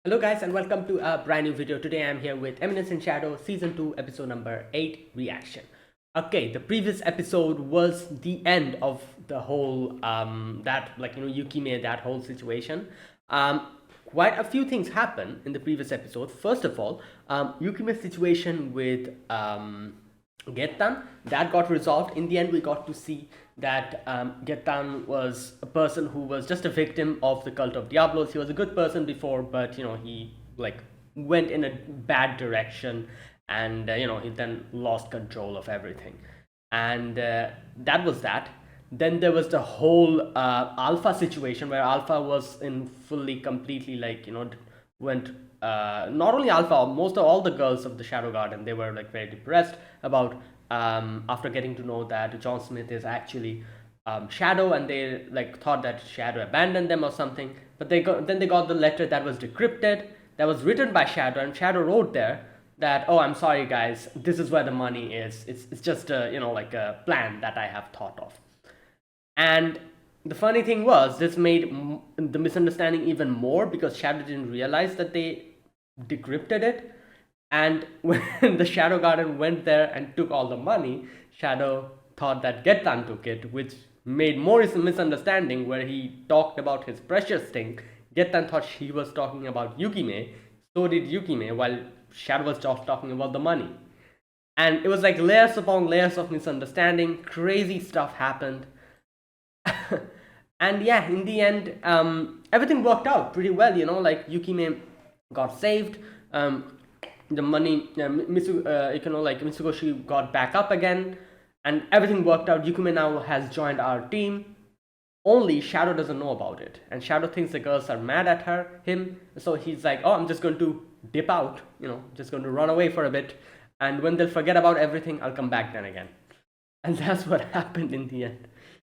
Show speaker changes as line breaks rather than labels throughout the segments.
Hello guys and welcome to a brand new video. Today I'm here with Eminence in Shadow Season 2 episode number 8 reaction. Okay, the previous episode was the end of the whole Yukime, that whole situation. Um Quite a few things happened in the previous episode. First of all, Yukime's situation with Getan, that got resolved. In the end, we got to see that Getan was a person who was just a victim of the cult of Diablos. He was a good person before, but he went in a bad direction, and he then lost control of everything, and that was that. Then there was the whole Alpha situation where Alpha was in fully, completely, went not only Alpha, most of all the girls of the Shadow Garden, they were like very depressed about after getting to know that John Smith is actually Shadow, and they thought that Shadow abandoned them or something. But then they got the letter that was decrypted, that was written by Shadow, and Shadow wrote there that, oh, I'm sorry guys, this is where the money is. It's just a a plan that I have thought of. And the funny thing was, this made the misunderstanding even more because Shadow didn't realize that they decrypted it. And when the Shadow Garden went there and took all the money, Shadow thought that Getan took it, which made more misunderstanding where he talked about his precious thing. Getan thought he was talking about Yukime, so did Yukime, while Shadow was just talking about the money. And it was like layers upon layers of misunderstanding, crazy stuff happened. And yeah, in the end, everything worked out pretty well. Like Yukime got saved. The money, Mitsugoshi got back up again, and everything worked out. Yukime now has joined our team. Only Shadow doesn't know about it, and Shadow thinks the girls are mad at him. So he's like, "Oh, I'm just going to dip out. Just going to run away for a bit, and when they'll forget about everything, I'll come back then again." And that's what happened in the end.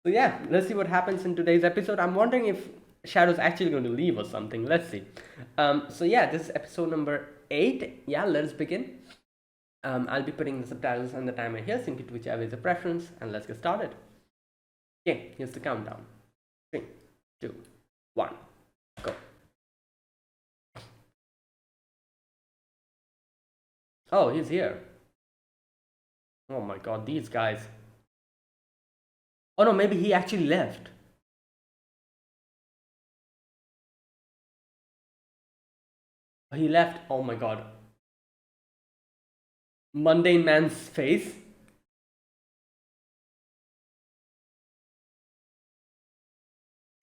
So yeah, let's see what happens in today's episode. I'm wondering if Shadow's actually going to leave or something. Let's see. So yeah, this is episode number 8. Yeah, let's begin. I'll be putting the subtitles and the timer here, sync it whichever is your preference, and let's get started. Okay, here's the countdown. 3, 2, 1, go. Oh, he's here. Oh my god, these guys. Oh no, maybe he actually left. He left. Oh my god. Mundane man's face.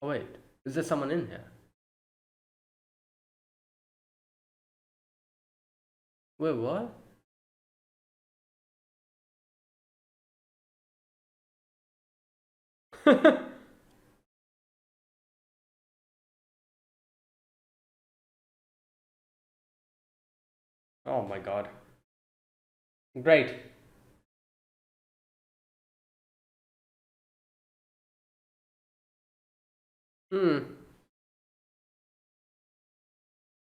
Oh wait, is there someone in here? Wait, what? Oh my god. Great. Hmm.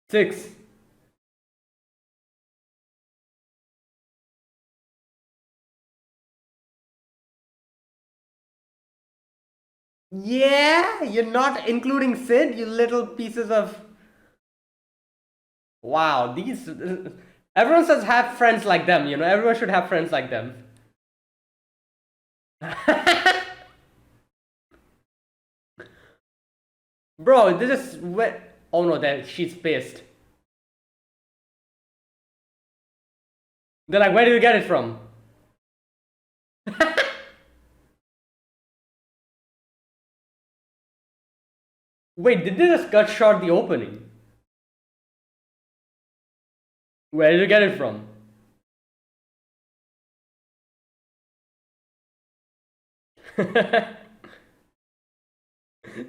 6. Yeah, you're not including Sid, you little pieces of. Wow, these. Everyone says have friends like them, everyone should have friends like them. Bro, this is. Oh no, that she's pissed. They're like, where do you get it from? Wait, did they just cut short the opening? Where did you get it from?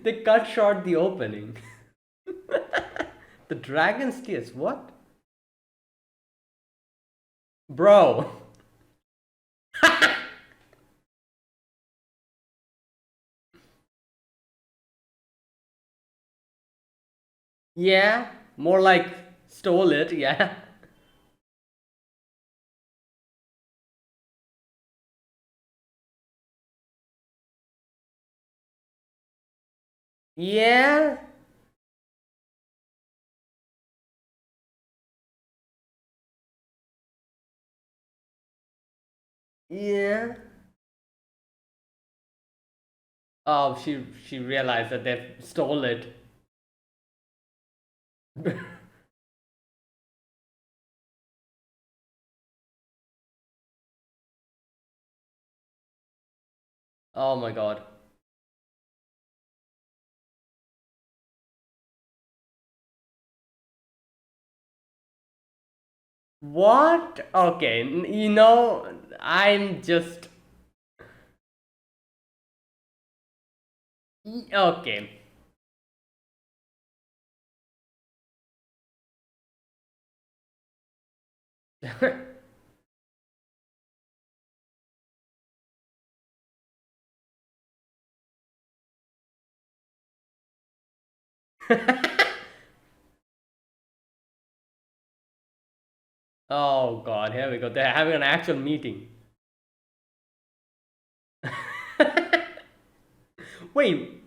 They cut short the opening. The dragon's kiss, what? Bro. Yeah, more like stole it, yeah. Yeah. Yeah. Oh, she realized that they stole it. Oh my god. What? Okay, I'm just okay. Oh god, here we go. They're having an actual meeting. Wait.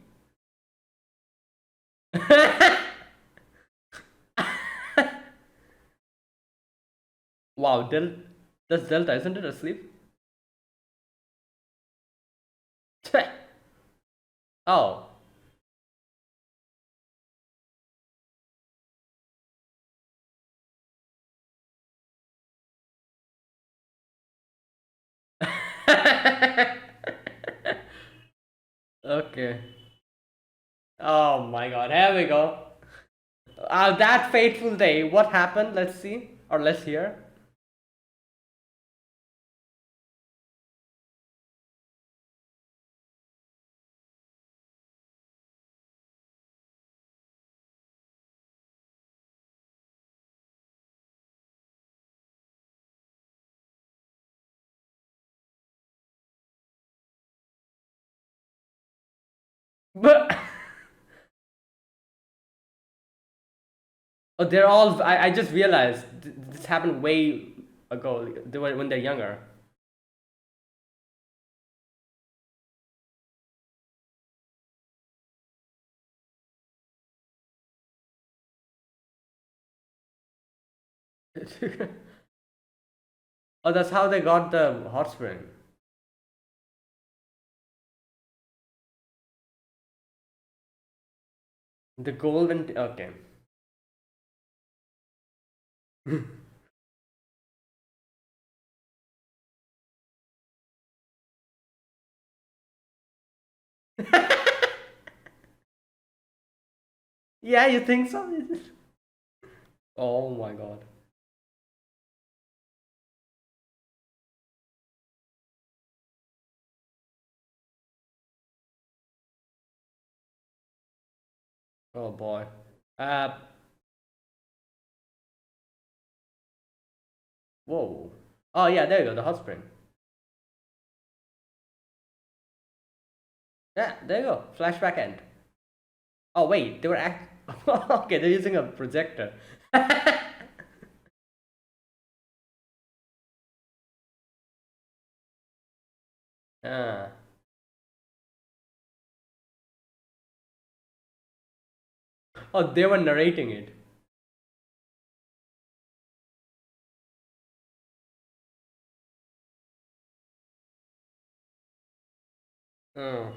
Wow, that's Delta, isn't it asleep? Oh. Okay. Oh my god, here we go. That fateful day, what happened? Let's see, or let's hear. But oh, they're all. I just realized this happened way ago. They were when they're younger. Oh, that's how they got the hot spring. The golden. Okay. Yeah, you think so? Oh my god. Oh boy. Uh. Whoa. Oh yeah, there you go. The hot spring. Yeah, there you go. Flashback end. Oh wait, they were act. Okay, they're using a projector. Ah. Oh, they were narrating it. Oh.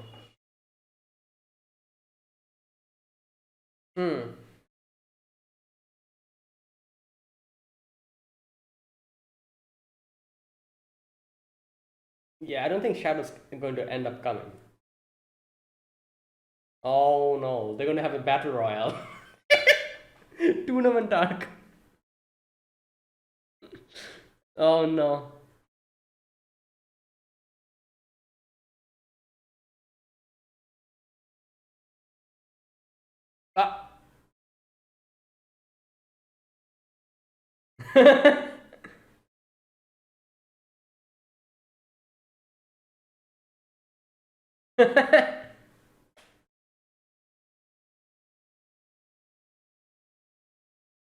Hmm. Yeah, I don't think Shadow's going to end up coming. Oh no, they're going to have a battle royale. Tournament arc. Oh no. Ah.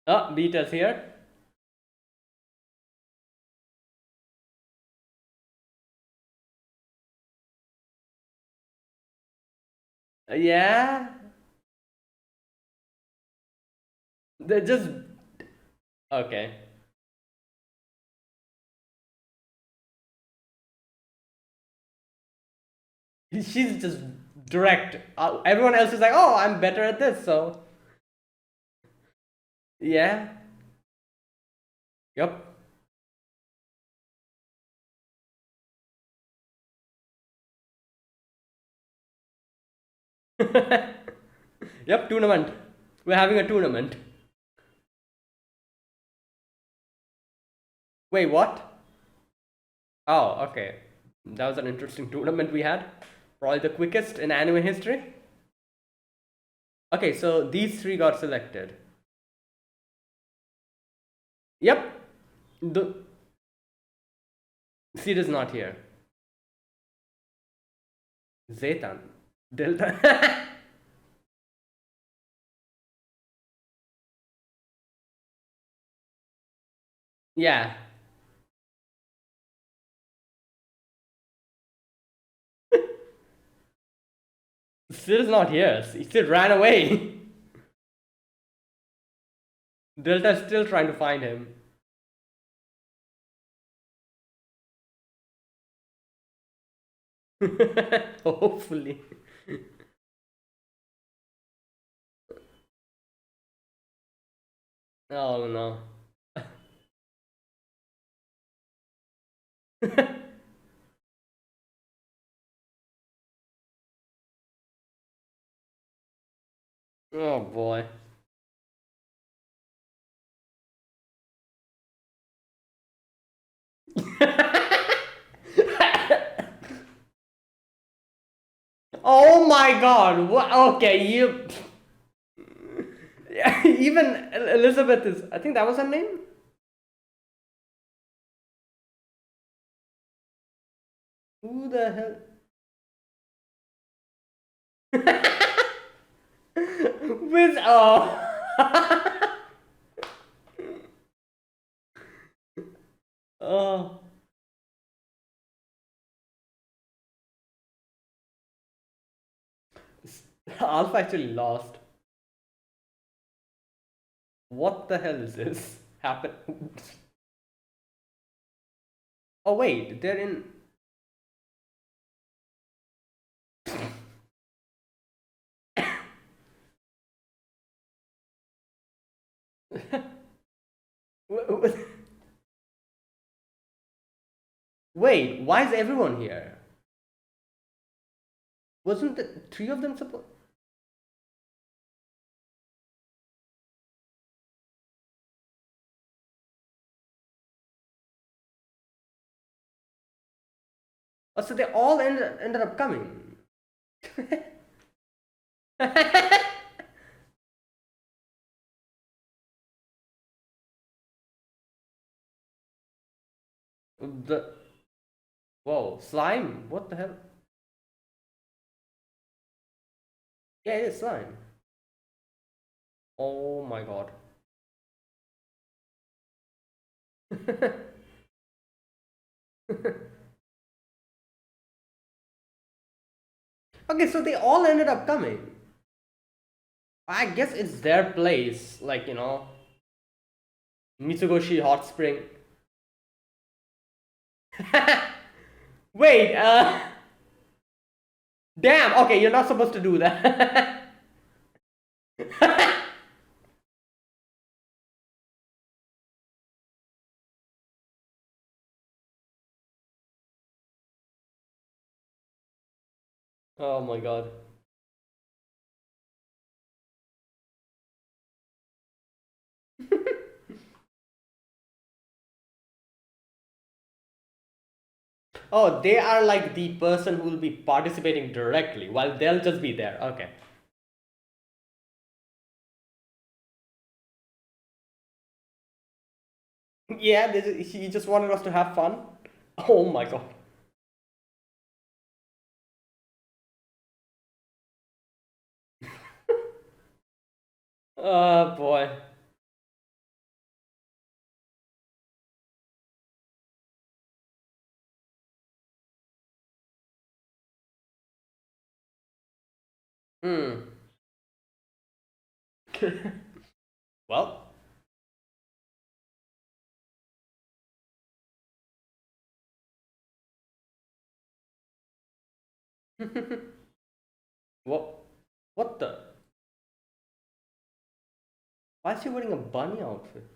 Oh, Beta's here. Yeah. They're just okay. She's just direct. Everyone else is like, oh, I'm better at this, so yeah. Yep. Yep, tournament. We're having a tournament. Wait, what? Oh, okay. That was an interesting tournament we had. Probably the quickest in anime history. Okay, so these three got selected. Yep. The seed is not here. Zaytan. Delta. Yeah. Sid is not here. Sid ran away. Delta is still trying to find him. Hopefully. Oh no. Oh boy. Oh my god. What? Okay, you. Even Elizabeth is. I think that was her name? Who the hell? With. Oh. Oh. Alpha actually lost. What the hell is this? Happen. Oh wait, they're in. Wait, why is everyone here? Wasn't the three of them supposed? Oh, so they all ended up coming. The whoa, slime? What the hell? Yeah, it is slime. Oh my god. Okay, so they all ended up coming. I guess it's their place, like Mitsugoshi Hot Spring. Wait, damn. Okay, you're not supposed to do that. Oh my god. Oh, they are like the person who will be participating directly, while they'll just be there. Okay. Yeah, he just wanted us to have fun. Oh my god. Oh boy. Hmm. Well. What? What the? Why is she wearing a bunny outfit?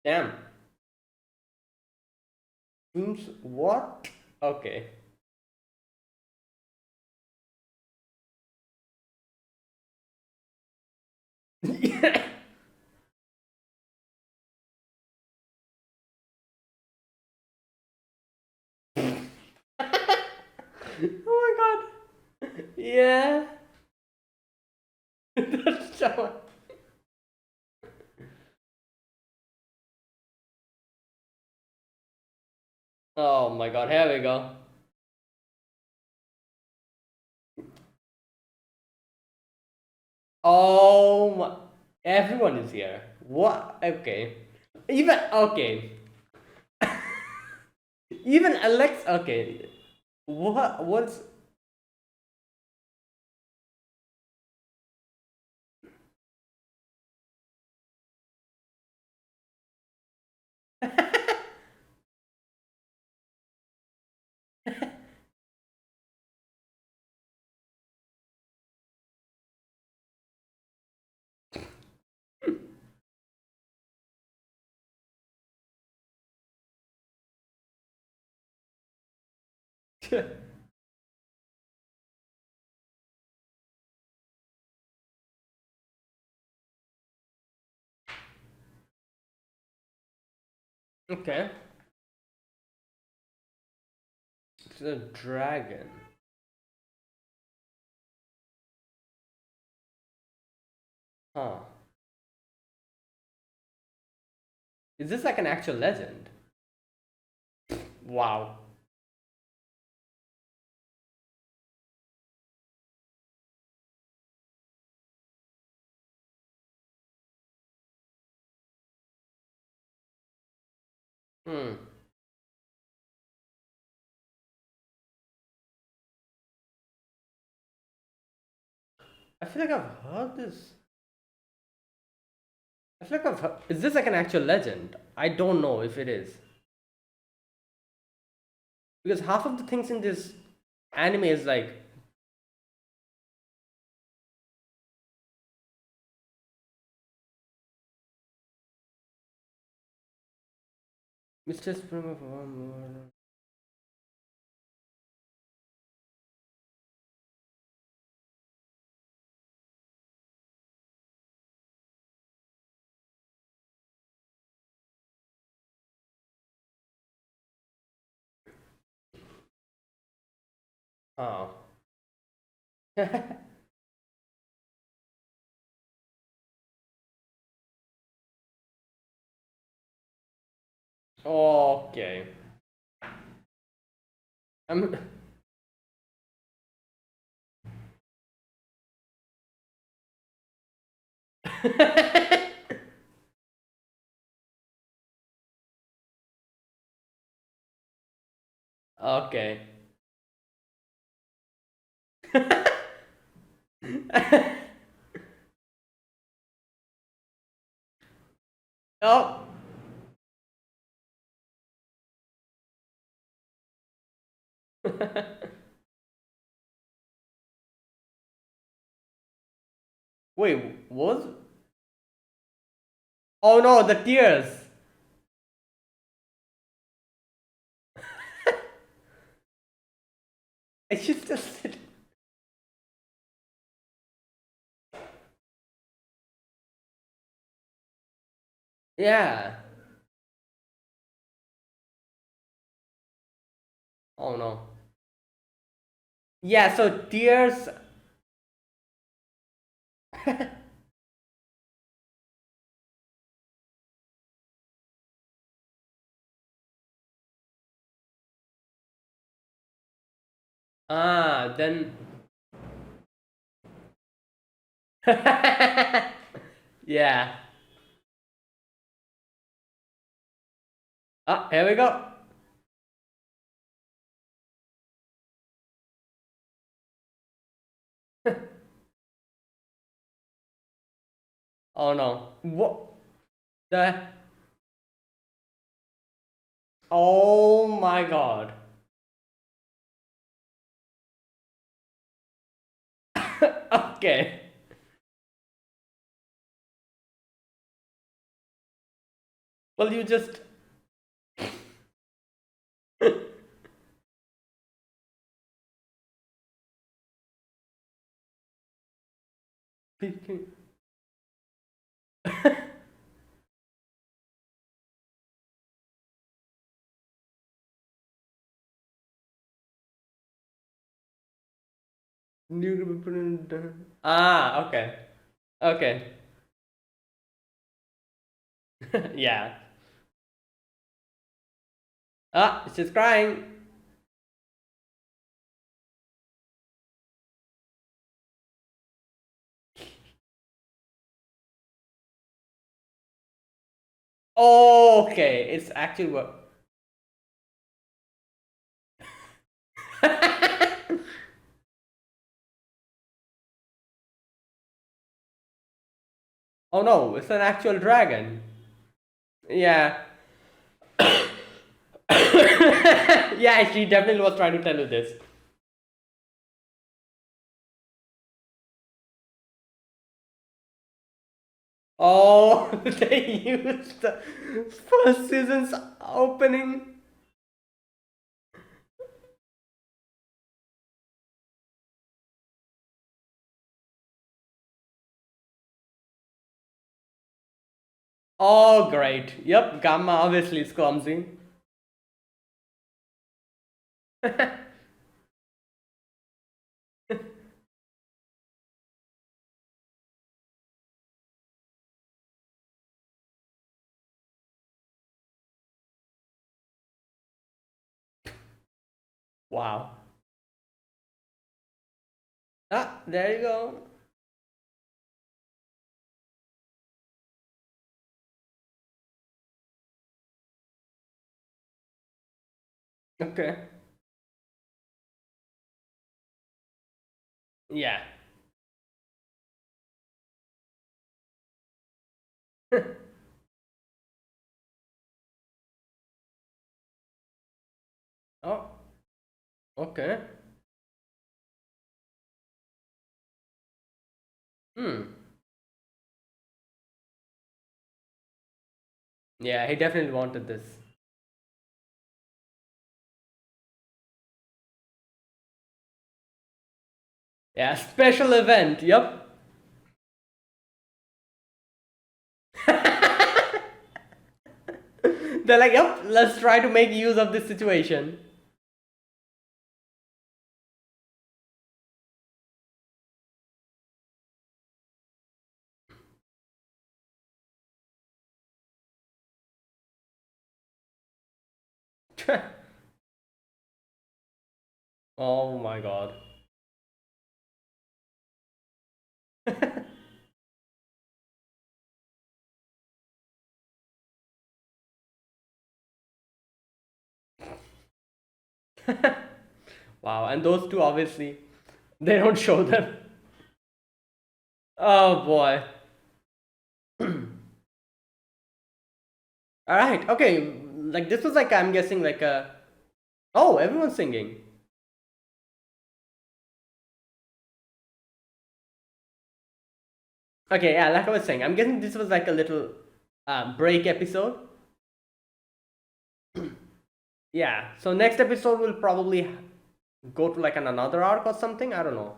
Damn. Seems what? Okay. Oh my god. Yeah. That's so. Oh my god, here we go. Oh my. Everyone is here. What? Okay. Even. Okay. Even Alex. Okay. What? What's. Okay. It's a dragon. Huh. Is this like an actual legend? Wow. Hmm. I feel like I've heard this. I feel like I've heard. Is this like an actual legend? I don't know if it is. Because half of the things in this anime is like. Mr. Spring of One. Oh. Okay. I'm. Okay. Oh. Wait, was? Oh no, the tears. I should just sit. Yeah. Oh no. Yeah, so tears. Then. Yeah. Ah, here we go. Oh no. What the? Oh my god. Okay. Well, you just. Ah, okay. Okay. Yeah. Ah, she's crying. Okay, it's actually what. Oh no, it's an actual dragon. Yeah. Yeah, she definitely was trying to tell you this. Oh, they used the first season's opening. Oh, great. Yep, Gamma obviously is clumsy. Wow. Ah, there you go. Okay. Yeah. Oh, okay. Hmm. Yeah, he definitely wanted this. Yeah, special event. Yep. They're like, yep, let's try to make use of this situation. Oh my god. Wow, and those two obviously, they don't show them. Oh boy. All right. Okay. Like this was like I'm guessing like a. Oh, everyone's singing. Okay. Yeah. Like I was saying, I'm guessing this was like a little break episode. Yeah. So next episode will probably go to like another arc or something. I don't know.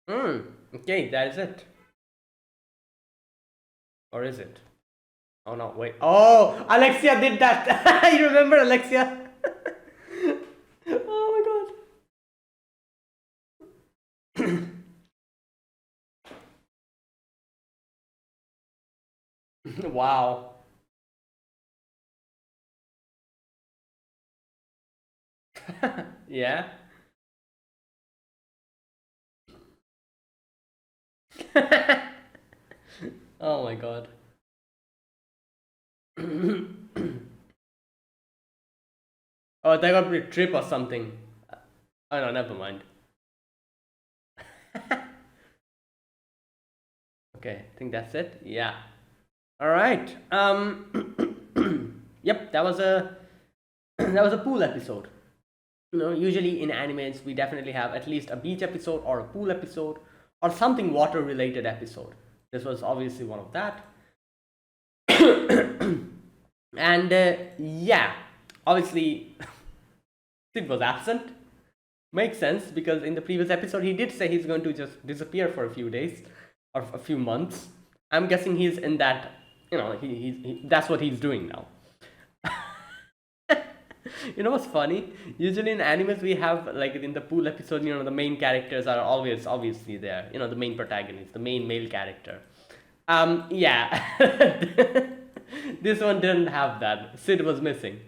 Okay, that is it. Or is it? Oh no, wait. Oh, Alexia did that. You remember Alexia? Oh my god. Wow. Yeah. Oh my god. Oh, they got a trip or something. Oh no, never mind. Okay, I think that's it. Yeah. All right. Yep, that was a that was a pool episode. Usually in animes we definitely have at least a beach episode or a pool episode or something water related episode. This was obviously one of that. And yeah, obviously Sid was absent. Makes sense because in the previous episode he did say he's going to just disappear for a few days or a few months. I'm guessing he's in that, that's what he's doing now. You know what's funny? Usually in animes we have like in the pool episode, the main characters are always obviously there. The main protagonist, the main male character. Yeah. This one didn't have that. Sid was missing.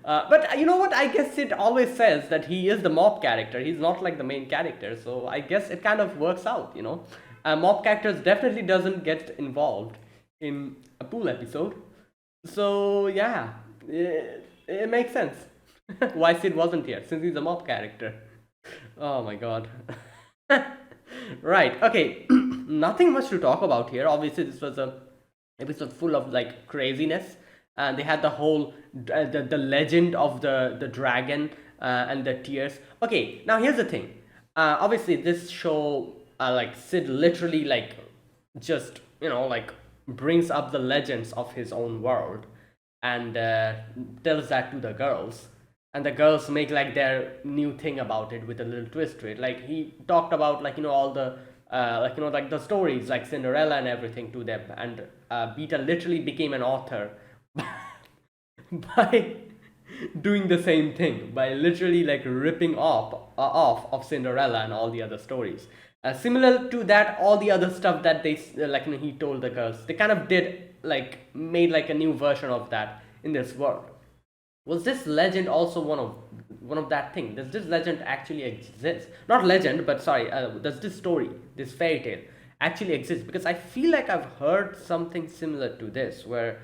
But you know what? I guess Sid always says that he is the mob character. He's not like the main character. So I guess it kind of works out. Mob characters definitely doesn't get involved in a pool episode. So yeah, it makes sense why Sid wasn't here since he's a mob character. Oh my god. Right. Okay. Nothing much to talk about here. Obviously, this was a episode full of like craziness. They had the whole the legend of the dragon and the tears. Okay. Now here's the thing. Obviously, this show like Sid literally like just like brings up the legends of his own world and tells that to the girls, and the girls make like their new thing about it with a little twist to it. Like he talked about like all the like the stories like Cinderella and everything to them, and Beta literally became an author by doing the same thing, by literally like ripping off of Cinderella and all the other stories. Similar to that, all the other stuff that they like he told the girls, they kind of did like made like a new version of that in this world. Was this legend also one of that thing? Does this legend actually exist? Not legend, but sorry. Does this story, this fairy tale, actually exist? Because I feel like I've heard something similar to this, where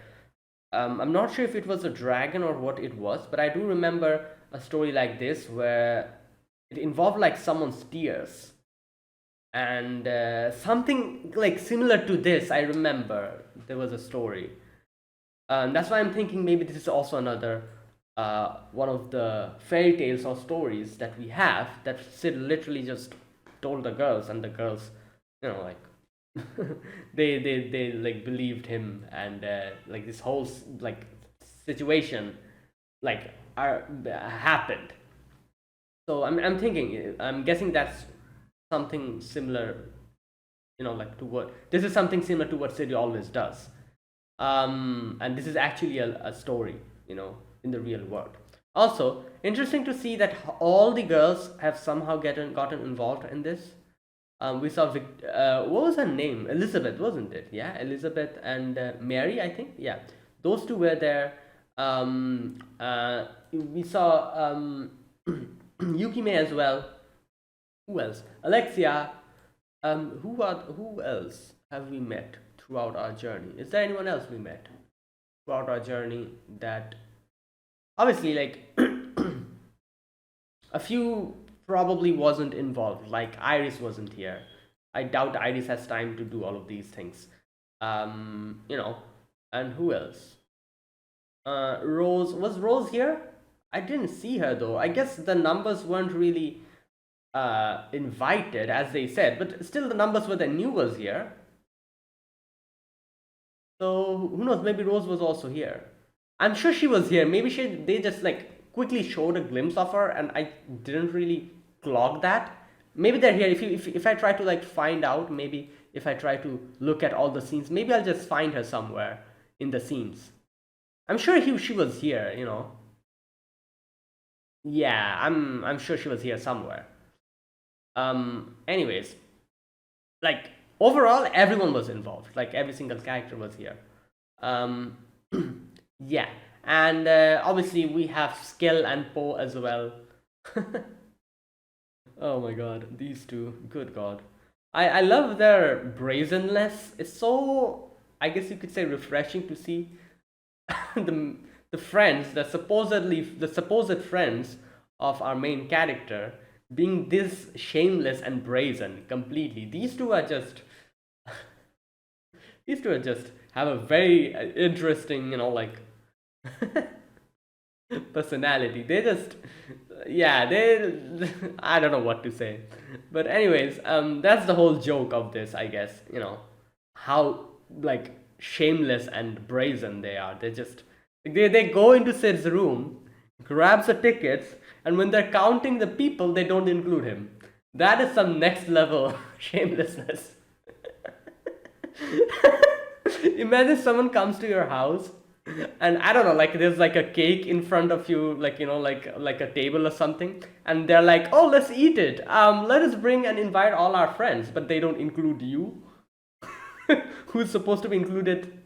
I'm not sure if it was a dragon or what it was, but I do remember a story like this where it involved like someone's tears, and something like similar to this. I remember there was a story. That's why I'm thinking maybe this is also another one of the fairy tales or stories that we have that Sid literally just told the girls, and the girls, like they like believed him, and like this whole like situation like happened. So I'm thinking, I'm guessing that's something similar, like to what this is something similar to what Sid always does. And this is actually a story, in the real world. Also, interesting to see that all the girls have somehow gotten involved in this. We saw what was her name? Elizabeth, wasn't it? Yeah, Elizabeth and Mary, I think. Yeah, those two were there. We saw Yukime as well. Who else? Alexia. Who else have we met throughout our journey? Is there anyone else we met throughout our journey that obviously like a few probably wasn't involved, like Iris wasn't here. I doubt Iris has time to do all of these things. And who else? Rose, was Rose here? I didn't see her though. I guess the numbers weren't really invited as they said, but still the numbers were that New was here. So who knows, maybe Rose was also here. I'm sure she was here. Maybe they just like quickly showed a glimpse of her and I didn't really clock that. Maybe they're here. If I try to like find out, maybe if I try to look at all the scenes, maybe I'll just find her somewhere in the scenes. I'm sure she was here, you know. Yeah, I'm sure she was here somewhere. Anyways, like overall, everyone was involved. Like every single character was here. Um, yeah, and obviously we have Skill and Poe as well. Oh my god, these two, good god. I love their brazenness. It's so, I guess you could say, refreshing to see the the friends, the supposed friends of our main character being this shameless and brazen completely. These two are just have a very interesting, you know, like personality. They just, yeah, they, I don't know what to say. But anyways, that's the whole joke of this, I guess. You know, how like shameless and brazen they are. They go into Sid's room, grabs the tickets, and when they're counting the people, they don't include him. That is some next level shamelessness. Imagine someone comes to your house and I don't know, like there's like a cake in front of you, like you know, like a table or something, and they're like, oh, let's eat it. Let us bring and invite all our friends, but they don't include you, who's supposed to be included,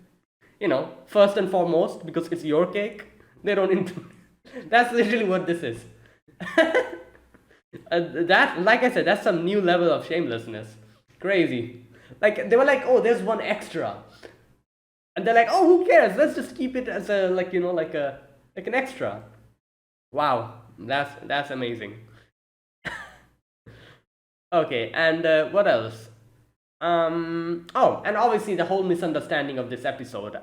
you know, first and foremost because it's your cake. They don't include. That's literally what this is. That, like I said, that's some new level of shamelessness. Crazy. Like they were like, oh, there's one extra, and they're like, oh, who cares? Let's just keep it as a like you know like an extra. Wow, that's amazing. Okay, and what else? Oh, and obviously the whole misunderstanding of this episode.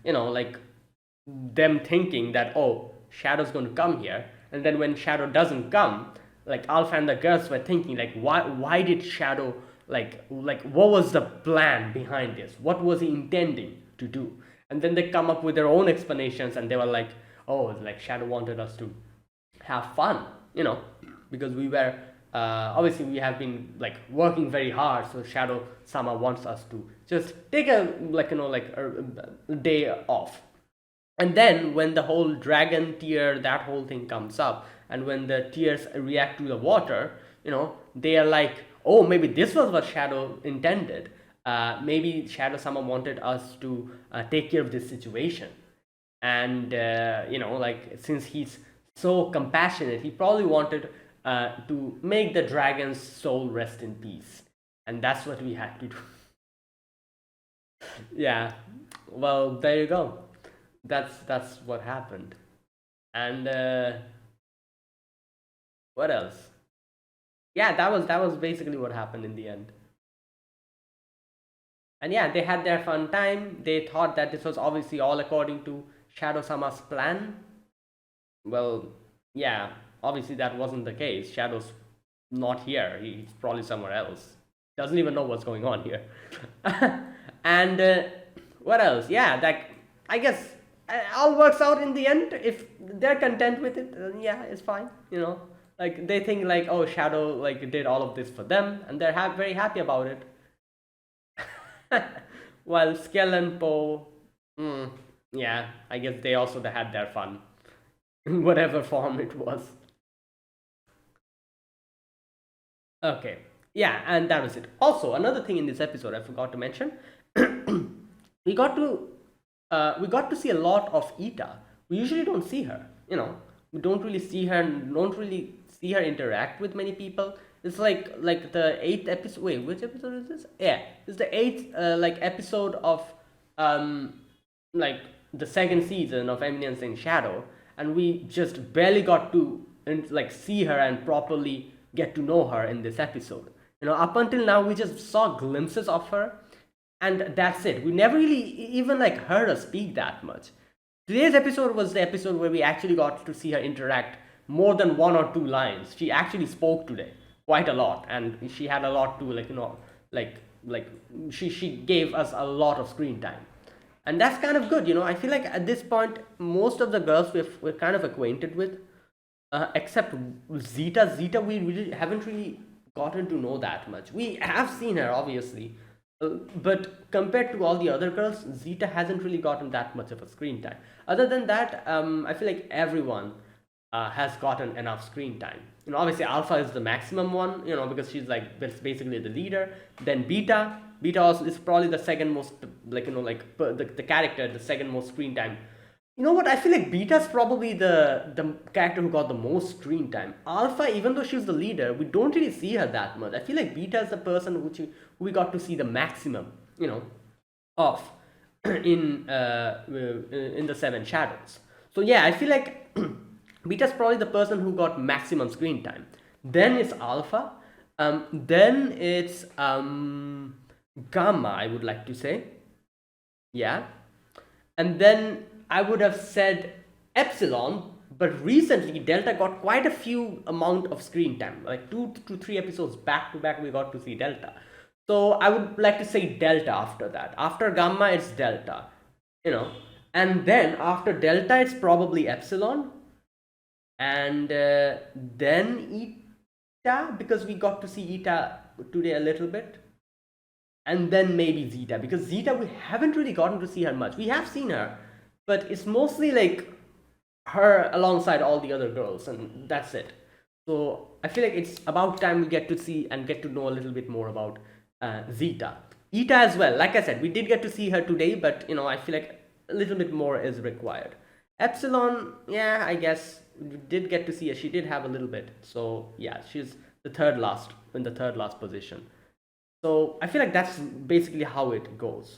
You know, like them thinking that oh, Shadow's going to come here, and then when Shadow doesn't come, like Alpha and the girls were thinking like why did Shadow like what was the plan behind this? What was he intending to do? And then they come up with their own explanations, and they were like, oh, like Shadow wanted us to have fun, you know, because we were obviously we have been like working very hard, so Shadow Sama wants us to just take a like you know like a day off. And then when the whole dragon tear, that whole thing comes up, and when the tears react to the water, you know, they are like, oh, maybe this was what Shadow intended. Maybe Shadow Sama wanted us to take care of this situation. And you know, like since he's so compassionate, he probably wanted to make the dragon's soul rest in peace, and that's what we had to do. Yeah, well, there you go. That's what happened. And what else? Yeah, that was basically what happened in the end. And yeah, they had their fun time. They thought that this was obviously all according to Shadow Sama's plan. Well, yeah, obviously that wasn't the case. Shadow's not here. He's probably somewhere else. Doesn't even know what's going on here. And what else? Yeah, that I guess all works out in the end. If they're content with it, yeah, it's fine. You know, like they think like, oh, Shadow like did all of this for them, and they're very happy about it. While Skell and Poe, yeah, I guess they also had their fun, in whatever form it was. Okay, yeah, and that was it. Also, another thing in this episode I forgot to mention, we got to we got to see a lot of Ita. We usually don't see her. You know, we don't really see her. Don't really see her interact with many people. It's like the eighth episode. Wait, which episode is this? Yeah, it's the eighth like episode of um like the second season of Eminence in Shadow, and we just barely got to and like see her and properly get to know her in this episode. You know, up until now we just saw glimpses of her, and that's it. We never really even like heard her speak that much. Today's episode was the episode where we actually got to see her interact more than one or two lines. She actually spoke today quite a lot, and she had a lot to like you know like she gave us a lot of screen time, and that's kind of good. You know, I feel like at this point most of the girls we're kind of acquainted with, except Zeta. Zeta we really haven't really gotten to know that much. We have seen her, obviously, but compared to all the other girls, Zeta hasn't really gotten that much of a screen time. Other than that, I feel like everyone has gotten enough screen time. Obviously Alpha is the maximum one, because she's like basically the leader. Then Beta also is probably the second most, the character, the second most screen time. You know what? I feel like Beta's probably the character who got the most screen time. Alpha, even though she's the leader, we don't really see her that much. I feel like Beta is the person who we got to see the maximum, of in the Seven Shadows. So yeah, I feel like Beta's probably the person who got maximum screen time. Then it's Alpha. Then it's Gamma, I would like to say. Yeah. And then I would have said Epsilon, but recently Delta got quite a few amount of screen time. Like 2 to 3 episodes back to back, we got to see Delta. So I would like to say Delta after that. After Gamma, it's Delta. And then after Delta, it's probably Epsilon. And then Eta, because we got to see Eta today a little bit. And then maybe Zeta, because Zeta, we haven't really gotten to see her much. We have seen her, but it's mostly like her alongside all the other girls, and that's it. So I feel like it's about time we get to see and get to know a little bit more about Zeta. Eta as well, like I said, we did get to see her today, but I feel like a little bit more is required. Epsilon, yeah, I guess we did get to see her. She did have a little bit, so yeah, she's in the third last position. So I feel like that's basically how it goes.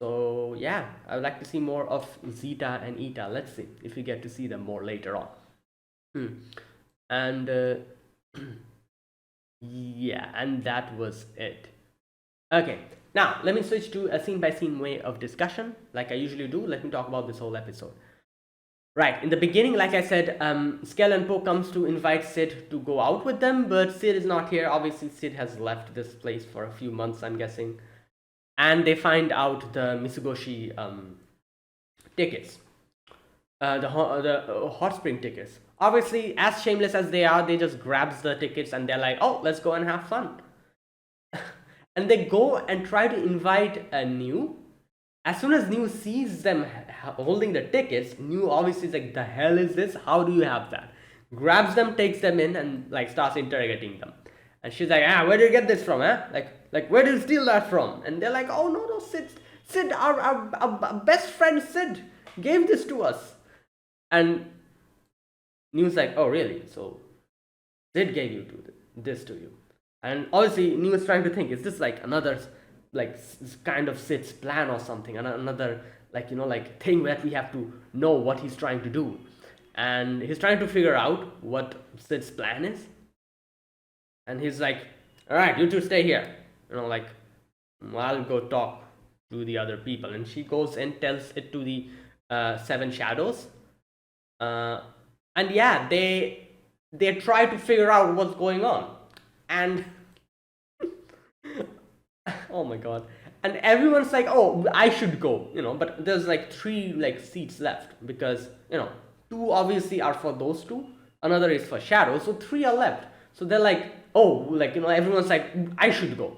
So yeah, I would like to see more of Zeta and Eta. Let's see if we get to see them more later on. And yeah, and that was it. Okay, now let me switch to a scene by scene way of discussion. Like I usually do, let me talk about this whole episode. Right, in the beginning, like I said, Skell and Poe comes to invite Sid to go out with them, but Sid is not here. Obviously, Sid has left this place for a few months, I'm guessing. And they find out the Mitsugoshi tickets, the hot spring tickets. Obviously, as shameless as they are, they just grabs the tickets and they're like, oh, let's go and have fun. And they go and try to invite a New. As soon as New sees them holding the tickets, New obviously is like, the hell is this? How do you have that? Grabs them, takes them in, and like starts interrogating them. And she's like, where did you get this from, huh? Like where did you steal that from? And they're like, oh no, Sid, our best friend Sid gave this to us. And New's like, oh really? So Sid gave this to you. And obviously New is trying to think, is this like another kind of Sid's plan or something, another thing that we have to know what he's trying to do, and he's trying to figure out what Sid's plan is. And he's like, all right, you two stay here, I'll go talk to the other people. And she goes and tells it to the Seven Shadows, and yeah, they try to figure out what's going on. And oh my god. And everyone's like, oh, I should go, but there's like 3 seats left, because 2 obviously are for those 2, another is for Shadow, so 3 are left. So they're like, oh, everyone's like, I should go,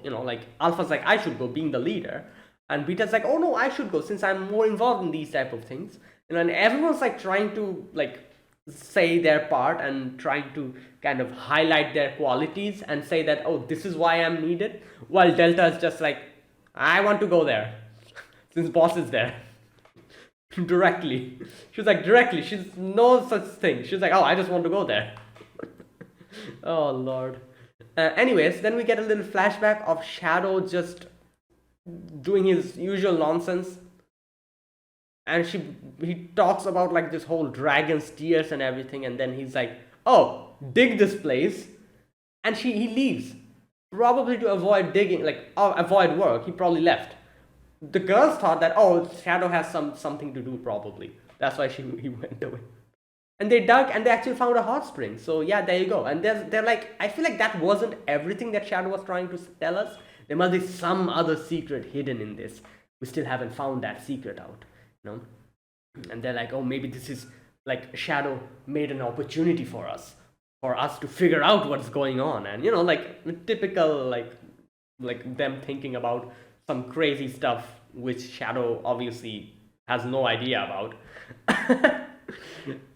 Alpha's like, I should go, being the leader, and Beta's like, oh no, I should go since I'm more involved in these type of things, and everyone's like trying to say their part and trying to kind of highlight their qualities and say that, oh, this is why I'm needed, while Delta is just like, I want to go there since boss is there. Directly. She's like, directly, she's no such thing. She's like, oh, I just want to go there. Oh lord. Anyways, then we get a little flashback of Shadow just doing his usual nonsense, and he talks about this whole dragon's tears and everything, and then he's like, oh, dig this place, and he leaves, probably to avoid digging, avoid work. He probably left. The girls thought that, oh, Shadow has something to do, probably that's why he went away. And they dug and they actually found a hot spring. So yeah, there you go. And they're like, I feel like that wasn't everything that Shadow was trying to tell us. There must be some other secret hidden in this. We still haven't found that secret out, And they're like, oh, maybe this is Shadow made an opportunity for us, for us to figure out what's going on, and like typical like them thinking about some crazy stuff which Shadow obviously has no idea about.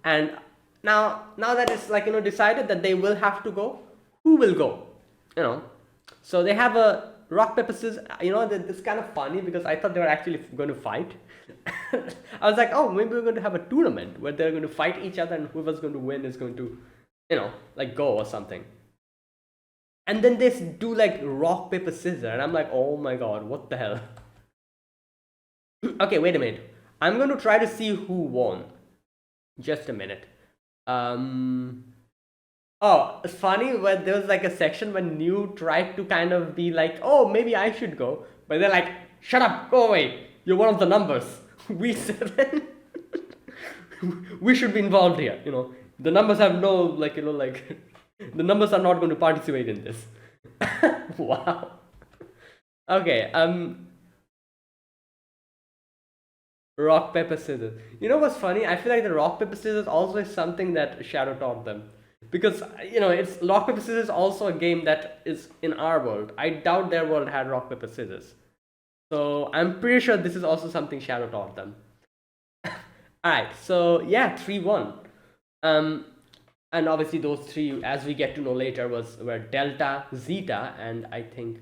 And now that it's like decided that they will have to go, who will go? you know so they have a rock paper scissors. It's kind of funny because I thought they were actually going to fight. I was like, oh, maybe we're going to have a tournament where they're going to fight each other, and whoever's going to win is going to like go or something. And then they do like rock paper scissors, and I'm like, oh my god, what the hell. Okay, wait a minute, I'm going to try to see who won. Just a minute. Oh, it's funny when there was like a section when New tried to kind of be like, oh, maybe I should go. But they're like, shut up, go away. You're one of the numbers. We 7. We should be involved here. The numbers have no, like, the numbers are not going to participate in this. Wow. Okay, rock, paper, scissors. You know what's funny? I feel like the rock, paper, scissors also is something that Shadow taught them. Because, it's rock, paper, scissors also a game that is in our world. I doubt their world had rock, paper, scissors. So I'm pretty sure this is also something Shadow taught them. Alright, so yeah, 3-1. And obviously those three, as we get to know later, were Delta, Zeta, and I think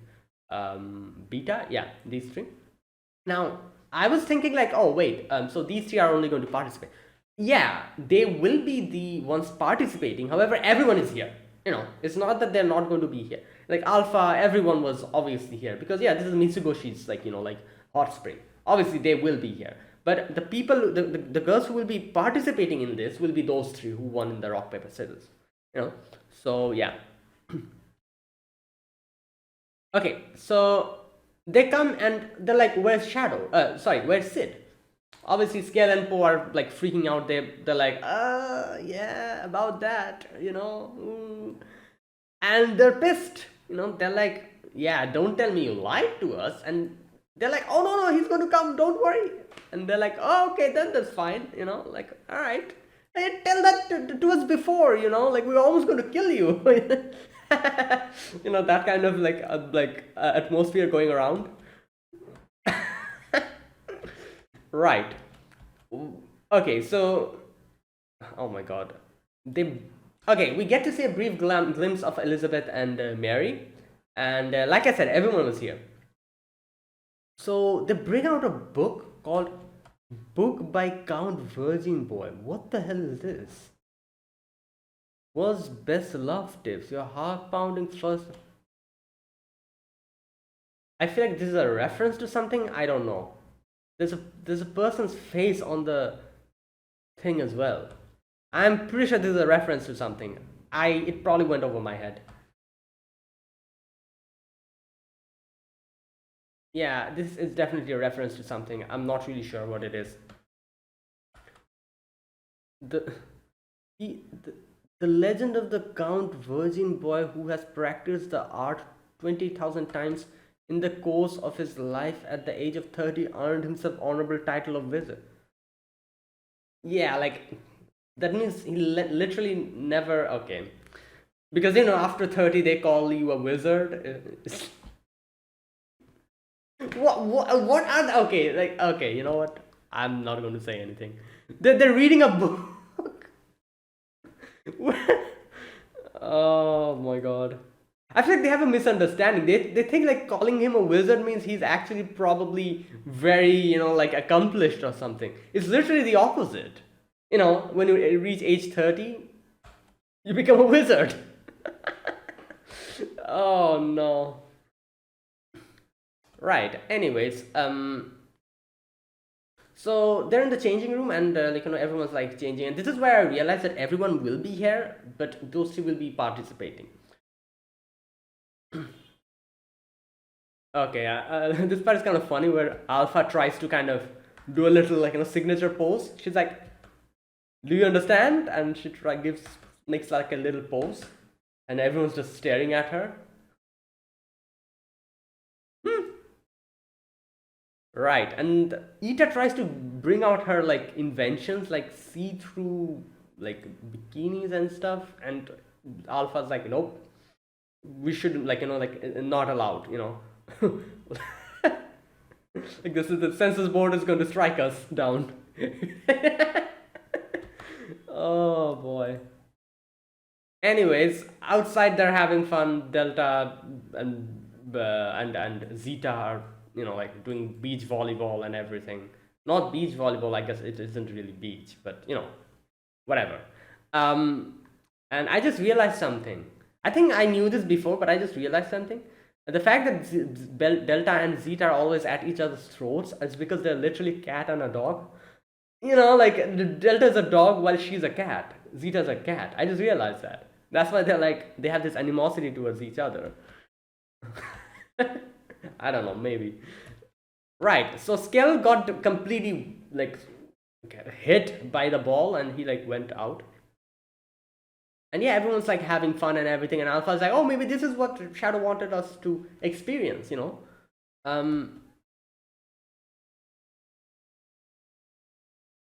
Beta. Yeah, these three. Now, I was thinking like, oh wait, so these three are only going to participate. Yeah, they will be the ones participating. However, everyone is here. It's not that they're not going to be here. Like Alpha, everyone was obviously here because yeah, this is Mitsugoshi's like like hot spring. Obviously, they will be here. But the people, the girls who will be participating in this will be those three who won in the rock paper scissors. So yeah. Okay, so they come and they're like, where's Shadow? Sorry, where's Sid? Obviously, Scale and Poe are like freaking out. They're like, yeah, about that, and they're pissed. They're like, yeah, don't tell me you lied to us. And they're like, oh no, he's going to come. Don't worry. And they're like, oh, okay, then that's fine. Like, all right. Hey, tell that to us before. Like we were almost going to kill you. That kind of like atmosphere going around. Right. Okay, so oh my god, we get to see a brief glimpse of Elizabeth and Mary, and like I said, everyone was here. So they bring out a book called Book by Count Virgin Boy. What the hell is this? Was best love tips, your heart pounding first. I feel like this is a reference to something. I don't know. There's a person's face on the thing as well. I'm pretty sure this is a reference to something. It probably went over my head. Yeah, this is definitely a reference to something. I'm not really sure what it is. The legend of the Count Virgin Boy who has practiced the art 20,000 times in the course of his life, at the age of 30 earned himself honorable title of wizard. Yeah, like that means he literally never. Okay, because after 30 they call you a wizard. What are the, okay, like, okay, you know what, I'm not going to say anything. They're reading a book. Oh my god, I feel like they have a misunderstanding. They think like calling him a wizard means he's actually probably very, like accomplished or something. It's literally the opposite. When you reach age 30, you become a wizard. Oh no. Right. Anyways, so they're in the changing room, and everyone's like changing, and this is where I realized that everyone will be here, but those two will be participating. Okay, this part is kind of funny where Alpha tries to kind of do a little signature pose. She's like, "Do you understand?" And she makes like a little pose, and everyone's just staring at her. Right, and Ita tries to bring out her like inventions, like see-through like bikinis and stuff, and Alpha's like, nope, we shouldn't, like, not allowed, like, this is the census board is going to strike us down. Oh boy. Anyways, outside they're having fun. Delta and Zeta are, like, doing beach volleyball and everything. Not beach volleyball, I guess it isn't really beach, but whatever. Um, and I just realized something. I think I knew this before, but I just realized something. The fact that Delta and Zeta are always at each other's throats is because they're literally cat and a dog. Like, Delta's a dog while she's a cat. Zeta's a cat. I just realized that. That's why they have this animosity towards each other. I don't know, maybe. Right. So Skell got completely, like, hit by the ball, and he, like, went out. And yeah, everyone's, like, having fun and everything, and Alpha's like, oh, maybe this is what Shadow wanted us to experience. Um,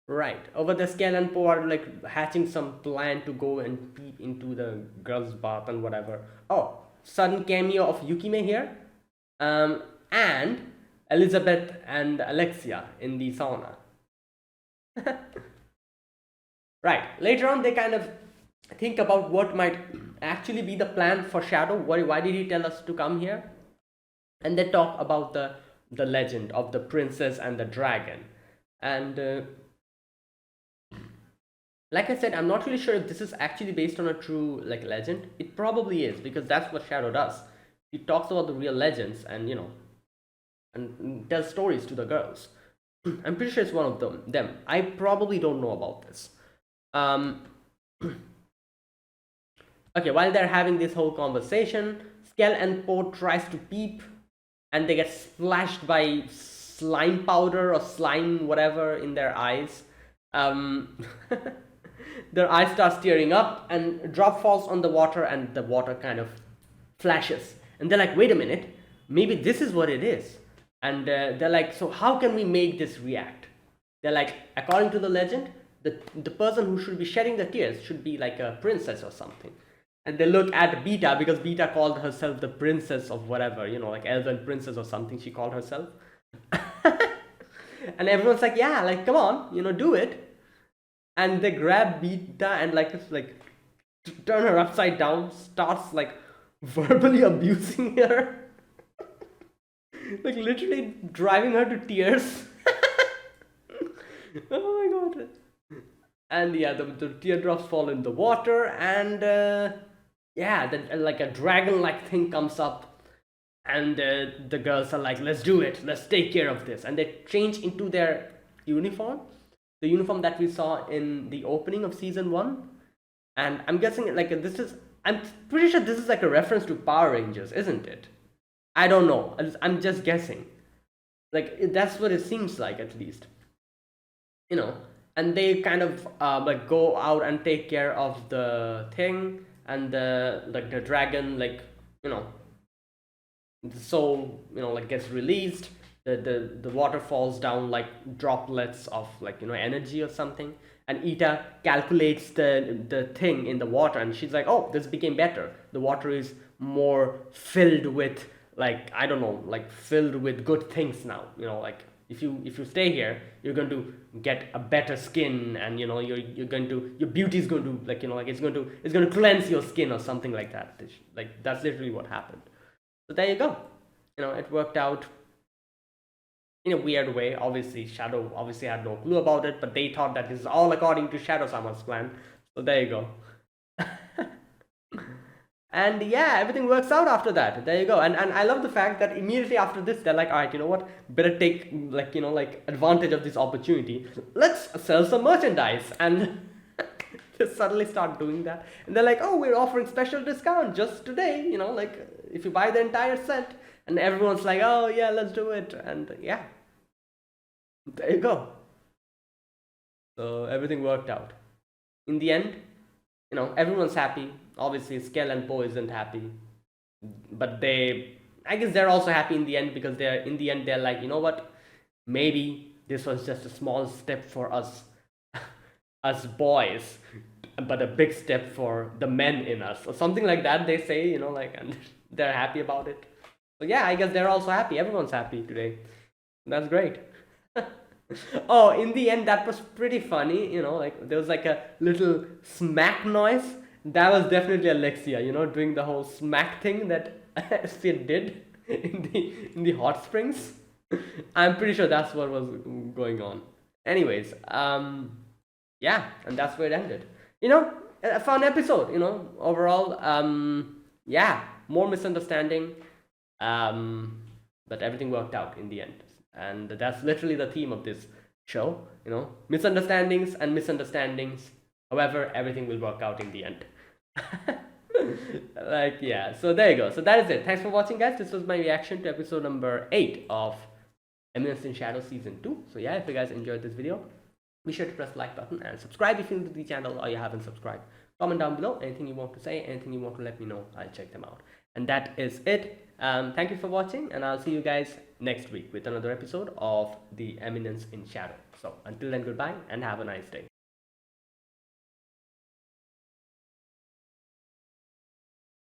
Right. Over the Skell and Poe are, like, hatching some plan to go and peep into the girls' bath and whatever. Oh, sudden cameo of Yukime here. And Elizabeth and Alexia in the sauna. Right. Later on, they kind of think about what might actually be the plan for Shadow. Why did he tell us to come here? And they talk about the legend of the princess and the dragon. And like I said, I'm not really sure if this is actually based on a true, like, legend. It probably is, because that's what Shadow does. He talks about the real legends and and tells stories to the girls. I'm pretty sure it's one of them. I probably don't know about this. Um, okay, while they're having this whole conversation, Skell and Poe tries to peep, and they get splashed by slime powder or slime whatever in their eyes. Um, their eyes start tearing up, and a drop falls on the water, and the water kind of flashes. And they're like, wait a minute, maybe this is what it is. And they're like, so how can we make this react? They're like, according to the legend, the person who should be shedding the tears should be like a princess or something. And they look at Beta, because Beta called herself the princess of whatever, like elven princess or something she called herself. And everyone's like, yeah, like, come on, do it. And they grab Beta and, like, turn her upside down, starts, like, verbally abusing her. Like, literally driving her to tears. Oh my god. And yeah, the teardrops fall in the water, and yeah, like a dragon-like thing comes up, and the girls are like, let's do it, let's take care of this. And they change into their uniform, the uniform that we saw in the opening of season 1. And I'm guessing, like, I'm pretty sure this is like a reference to Power Rangers, isn't it? I don't know, I'm just guessing. Like, that's what it seems like, at least. And they kind of like, go out and take care of the thing, and the dragon, like, the soul, like, gets released. The water falls down like droplets of, like, energy or something. And Ita calculates the thing in the water, and she's like, oh, this became better. The water is more filled with, like, I don't know, like, filled with good things now. Like, if you stay here, you're going to get a better skin, and you're going to, your beauty is going to, like, like, it's going to cleanse your skin or something like that. Like, that's literally what happened. So there you go. It worked out in a weird way. Obviously, Shadow obviously had no clue about it, but they thought that this is all according to Shadow-sama's plan. So there you go. And yeah, everything works out after that. There you go. And I love the fact that immediately after this, they're like, all right, you know what? Better take, like, like, advantage of this opportunity. Let's sell some merchandise. And they suddenly start doing that. And they're like, oh, we're offering special discount just today. Like, if you buy the entire set. And everyone's like, oh yeah, let's do it. And yeah, there you go. So everything worked out. In the end, everyone's happy. Obviously, Skell and Poe isn't happy, but I guess they're also happy in the end, because they're like, you know what? Maybe this was just a small step for us us boys, but a big step for the men in us, or something like that. They say, you know, like, and they're happy about it. So yeah, I guess they're also happy. Everyone's happy today. That's great. Oh, in the end, that was pretty funny. You know, like there was like a little smack noise. That was definitely Alexia. You know, doing the whole smack thing that Sid did in the hot springs. I'm pretty sure that's what was going on. Anyways, yeah, and that's where it ended. You know, a fun episode. You know, overall, yeah, more misunderstanding, but everything worked out in the end, and that's literally the theme of this show. You know, misunderstandings and misunderstandings. However, everything will work out in the end. Like, yeah, so there you go. So that is it. Thanks for watching, guys. This was my reaction to episode number 8 of Eminence in Shadow season 2. So yeah, if you guys enjoyed this video, be sure to press the like button and subscribe if you're new to the channel or you haven't subscribed. Comment down below anything you want to say, anything you want to let me know. I'll check them out. And that is it. Thank you for watching, and I'll see you guys next week with another episode of the Eminence in Shadow. So until then, goodbye and have a nice day.